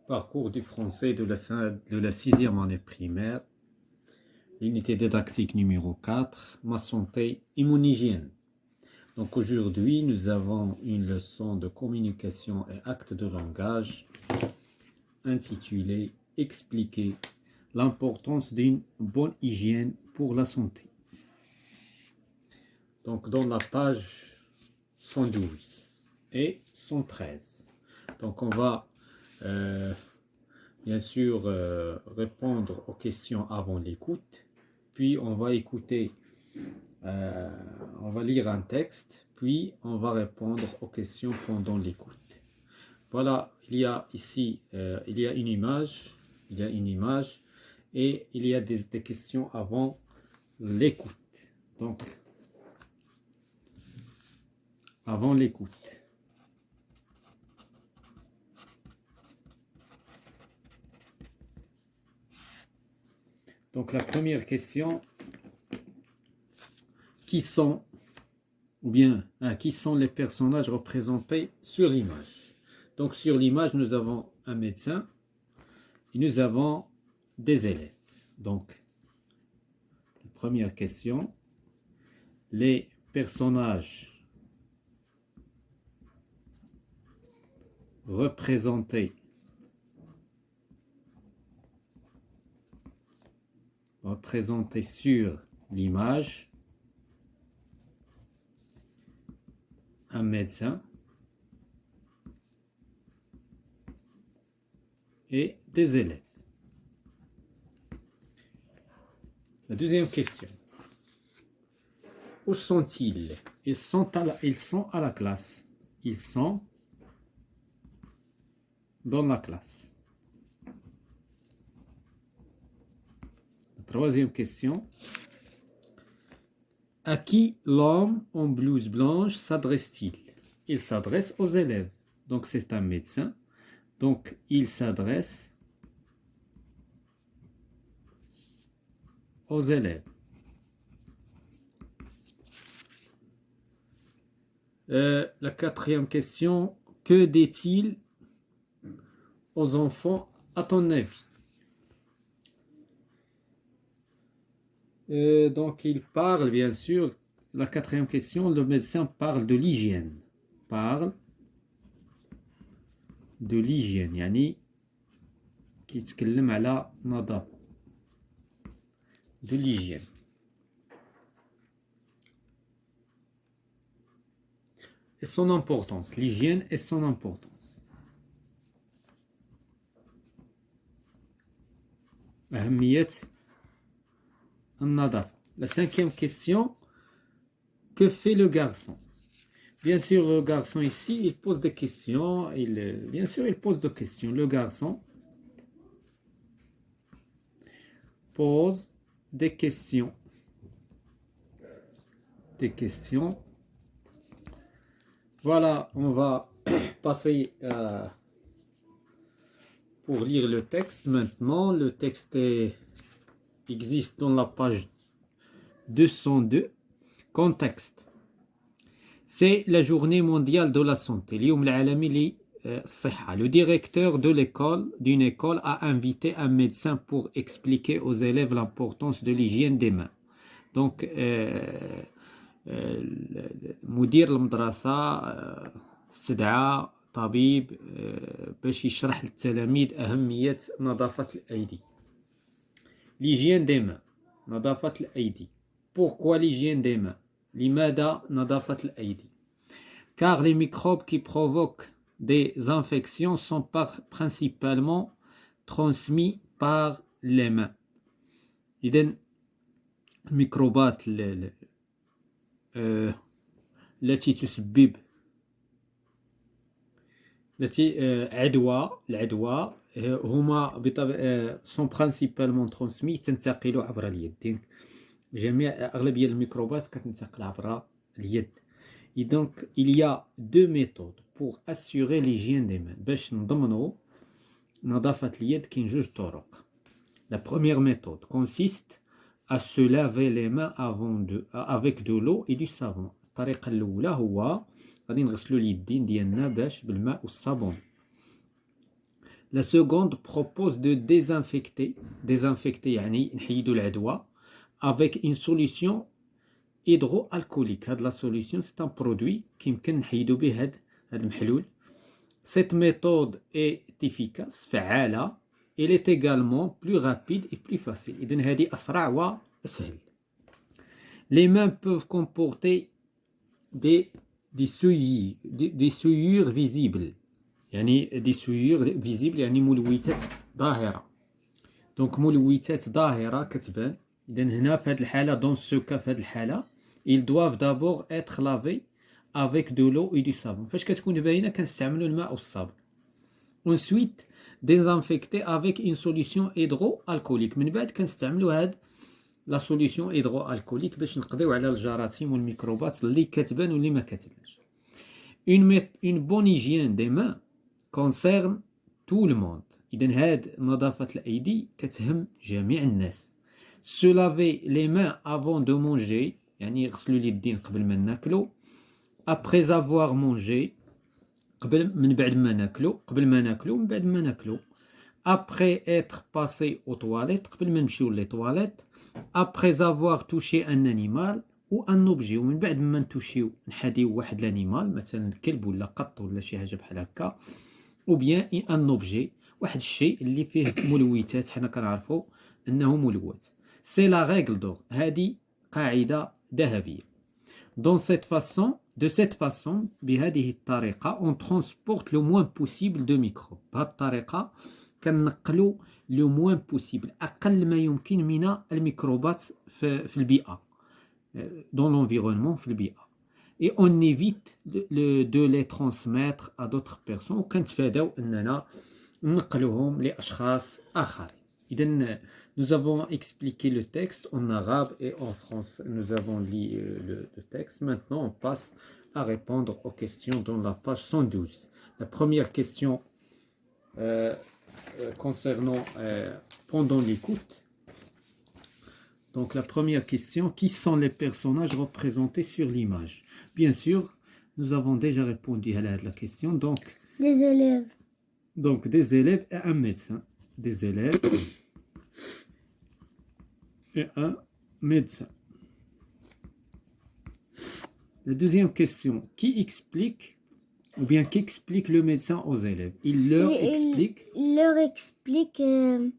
Parcours du français de la sixième année primaire, l'unité didactique numéro 4, ma santé et mon hygiène. Donc aujourd'hui, nous avons une leçon de communication et actes de langage intitulée Expliquer l'importance d'une bonne hygiène pour la santé. Donc dans la page 112 et 113. Donc on va bien sûr répondre aux questions avant l'écoute, puis on va écouter, on va lire un texte, puis on va répondre aux questions pendant l'écoute. Voilà, il y a ici il y a une image, et il y a des questions avant l'écoute. Donc avant l'écoute. Donc la première question, qui sont les personnages représentés sur l'image? Donc sur l'image, nous avons un médecin et nous avons des élèves. Donc, la première question, les personnages représentés sur l'image, un médecin et des élèves. La deuxième question. Où sont-ils? Ils sont à la classe. Ils sont dans la classe. La troisième question. À qui l'homme en blouse blanche s'adresse-t-il? Il s'adresse aux élèves. Donc c'est un médecin. Donc il s'adresse aux élèves. La quatrième question, que dit-il aux enfants à ton avis? Donc il parle, bien sûr, la quatrième question, le médecin parle de l'hygiène. Parle de l'hygiène, يعني كيتكلم على نظافة. De l'hygiène. Et son importance, l'hygiène et son importance. أهمية النظافة. La cinquième question, que fait le garçon? Bien sûr, le garçon ici, il pose des questions. Bien sûr, il pose des questions. Le garçon pose des questions. Des questions. Voilà, on va passer pour lire le texte maintenant. Le texte existe dans la page 202. Contexte. C'est la journée mondiale de la santé. اليوم العالمي للصحة. Le directeur d'une école a invité un médecin pour expliquer aux élèves l'importance de l'hygiène des mains. Donc, مدير المدرسة استدعى طبيب باش يشرح للتلاميذ أهمية نظافة الأيدي. L'hygiène des mains. نظافة الأيدي. Pourquoi l'hygiène des mains? لماذا نظافة الأيدي? Car les microbes qui provoquent des infections sont principalement transmis par les mains. إذن الميكروبات التي تسبب العدوى هما sont principalement transmis تنتقل عبر اليد. أغلبية الميكروبات كتنتقل عبر اليد. Et donc, il y a deux méthodes pour assurer l'hygiène des mains. باش نضمنوا نظافة اليد كاين جوج طرق. La première méthode consiste à se laver les mains avec de l'eau et du savon. الطريقة الأولى هو غادي نغسلوا اليدين ديالنا بالماء والصابون. La seconde propose de désinfecter يعني نحيدو العدوى avec une solution hydroalcoolique. هاد la solution c'est un produit كيمكن نحيدو به هاد المحلول. Cette méthode est efficace, فعالة. Elle est également plus rapide et plus facile. إذن هذه أسرع وأسهل. Les mains peuvent comporter des souillures visibles. يعني des souillures visibles يعني ملوثات ظاهرة. دونك ملوثات ظاهرة كتبان. إذن هنا في هذه الحالة dans ce cas في هذه الحالة ils doivent d'abord être lavés avec de l'eau et du savon. فاش كتكون باينة كنستعملوا الماء والصابون. Ensuite désinfecter avec une solution hydroalcoolique. من بعد كنستعملوا هاد لا سوليسيون هيدروالكوليك باش نقضيو على الجراثيم والميكروبات اللي كتبان واللي ما كتبانش. Une bonne hygiène des mains concerne tout le monde. إذن هاد نظافة الأيدي كتهم جميع الناس. Se laver les mains avant de manger يعني يغسلوا اليدين قبل ما ناكلو. Après avoir mangé من بعد ما ناكلو من بعد ما ناكلو. Après être passé aux toilettes قبل ما نمشيو لي toilettes. Après avoir touché un animal ou un objet ومن بعد ما نتوشيو نحاديو واحد الانيمال مثلا كلب ولا قط ولا شي حاجه بحال هكا ou bien un objet واحد الشيء اللي فيه ملوثات حنا كنعرفوا انه ملوث. C'est la règle d'or. هذه قاعده ذهبيه. De cette façon بهذه الطريقه on transporte le moins possible de microbes. بهذه الطريقه كنقلوا le moins possible أقل ما يمكن من الميكروبات في البيئة dans l'environnement في البيئة. Et on évite de les transmettre à d'autres personnes وكنتفاداو أننا نقلوهم لأشخاص آخرين. إذن nous avons expliqué le texte en arabe et en français. Nous avons lu le texte. Maintenant on passe à répondre aux questions dans la page 112. La première question concernant pendant l'écoute. Donc la première question, qui sont les personnages représentés sur l'image? Bien sûr, nous avons déjà répondu à la question. Donc des élèves. Donc des élèves et un médecin. Des élèves et un médecin. La deuxième question, qui explique ou bien qu'explique le médecin aux élèves? Il leur explique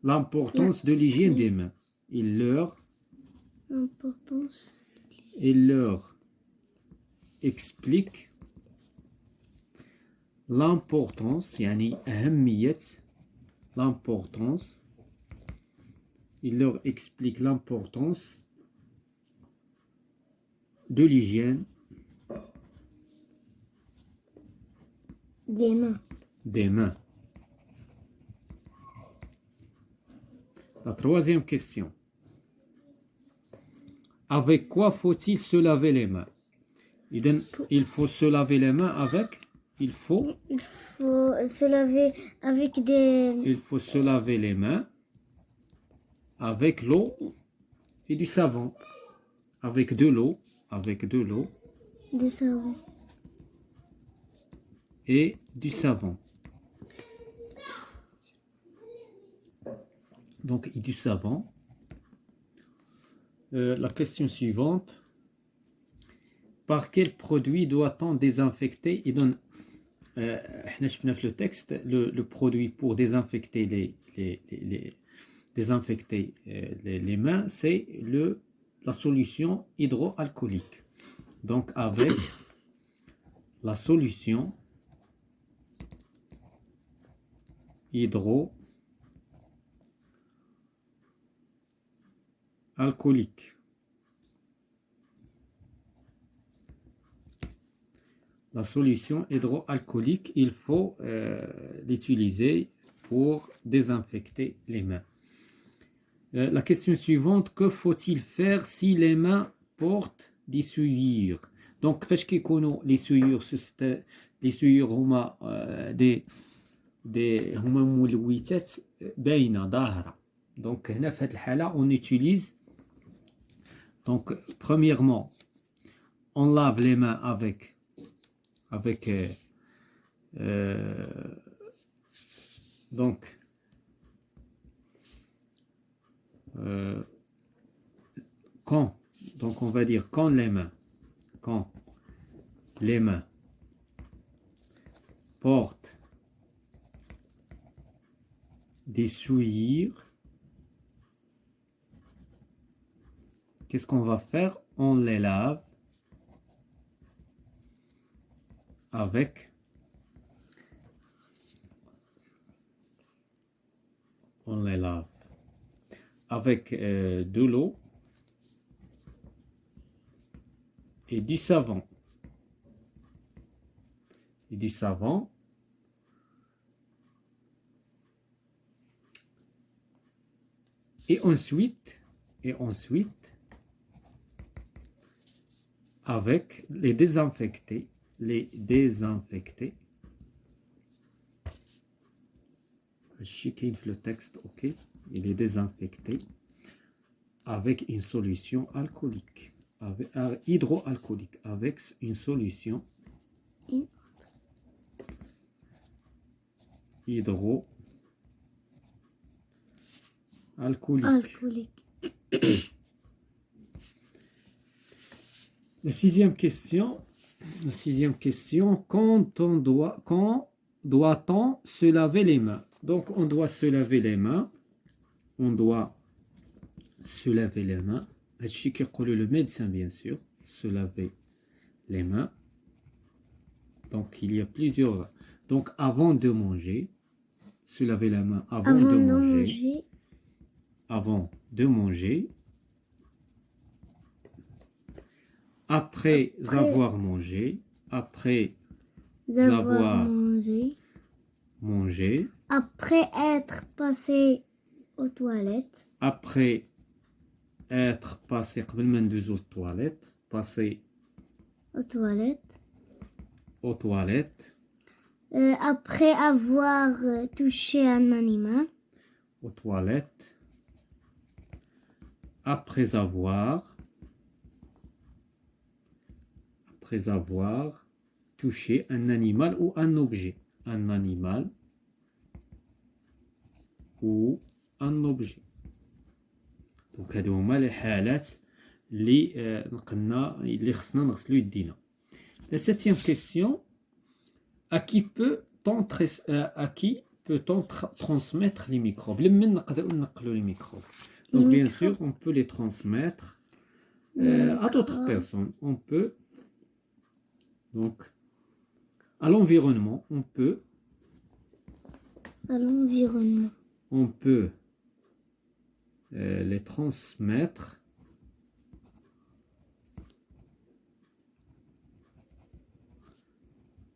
l'importance de l'hygiène des mains. Il leur explique l'importance يعني أهمية l'importance. Il leur explique l'importance de l'hygiène des mains. La troisième question. Avec quoi faut-il se laver les mains? Il faut se laver les mains avec Il faut se laver avec Il faut se laver les mains avec l'eau et du savon. Avec de l'eau. Du savon. Et du savon. Donc, et du savon. La question suivante. Par quel produit doit-on désinfecter? Et donc, le texte, le produit pour désinfecter les mains, c'est la solution hydroalcoolique. Donc, avec la solution hydroalcoolique. La solution hydroalcoolique, il faut l'utiliser pour désinfecter les mains. La question suivante, que faut-il faire si les mains portent des souillures? Donc, فاش كيكونوا les souillures هما هما ملوثات باينة ظاهرة. Donc هنا في هذه الحالة on utilise donc premièrement on lave les mains avec Donc, quand, donc on va dire quand les mains portent des souillures, qu'est-ce qu'on va faire? On les lave avec de l'eau et du savon. Et ensuite, avec les désinfecter, je le texte, ok, et les désinfecter avec une solution alcoolique, hydroalcoolique, avec une solution hydroalcoolique. La sixième question, quand doit-on se laver les mains? Donc, on doit se laver les mains. Le médecin, bien sûr, se laver les mains. Donc, il y a plusieurs. Donc, avant de manger, se laver la main avant de manger. Avant de manger. Après avoir mangé. Après avoir mangé. Après être passé aux toilettes. Après être passé passer aux toilettes. Après avoir touché un animal. Aux toilettes. Après avoir touché un animal ou un objet. Un animal ou un objet. Donc هادو هما les حالات اللي خصنا نغسلو يدينا. La septième question, à qui peut-on transmettre les microbes? لمن نقدروا ننقلوا les microbes? Donc bien sûr, on peut les transmettre à d'autres personnes. On peut donc à l'environnement, on peut les transmettre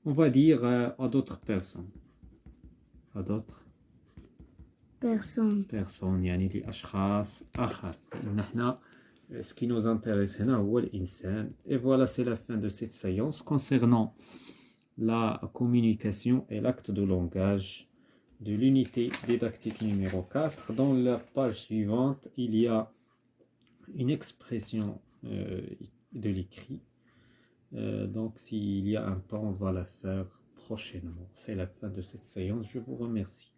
on va dire à d'autres personnes. يعني لأشخاص آخر. نحن ce qui nous intéresse هنا هو الإنسان. Et voilà, c'est la fin de cette séance concernant la communication et l'acte de langage de l'unité didactique numéro 4. Dans la page suivante, il y a une expression de l'écrit. Donc, s'il y a un temps, on va la faire prochainement. C'est la fin de cette séance. Je vous remercie.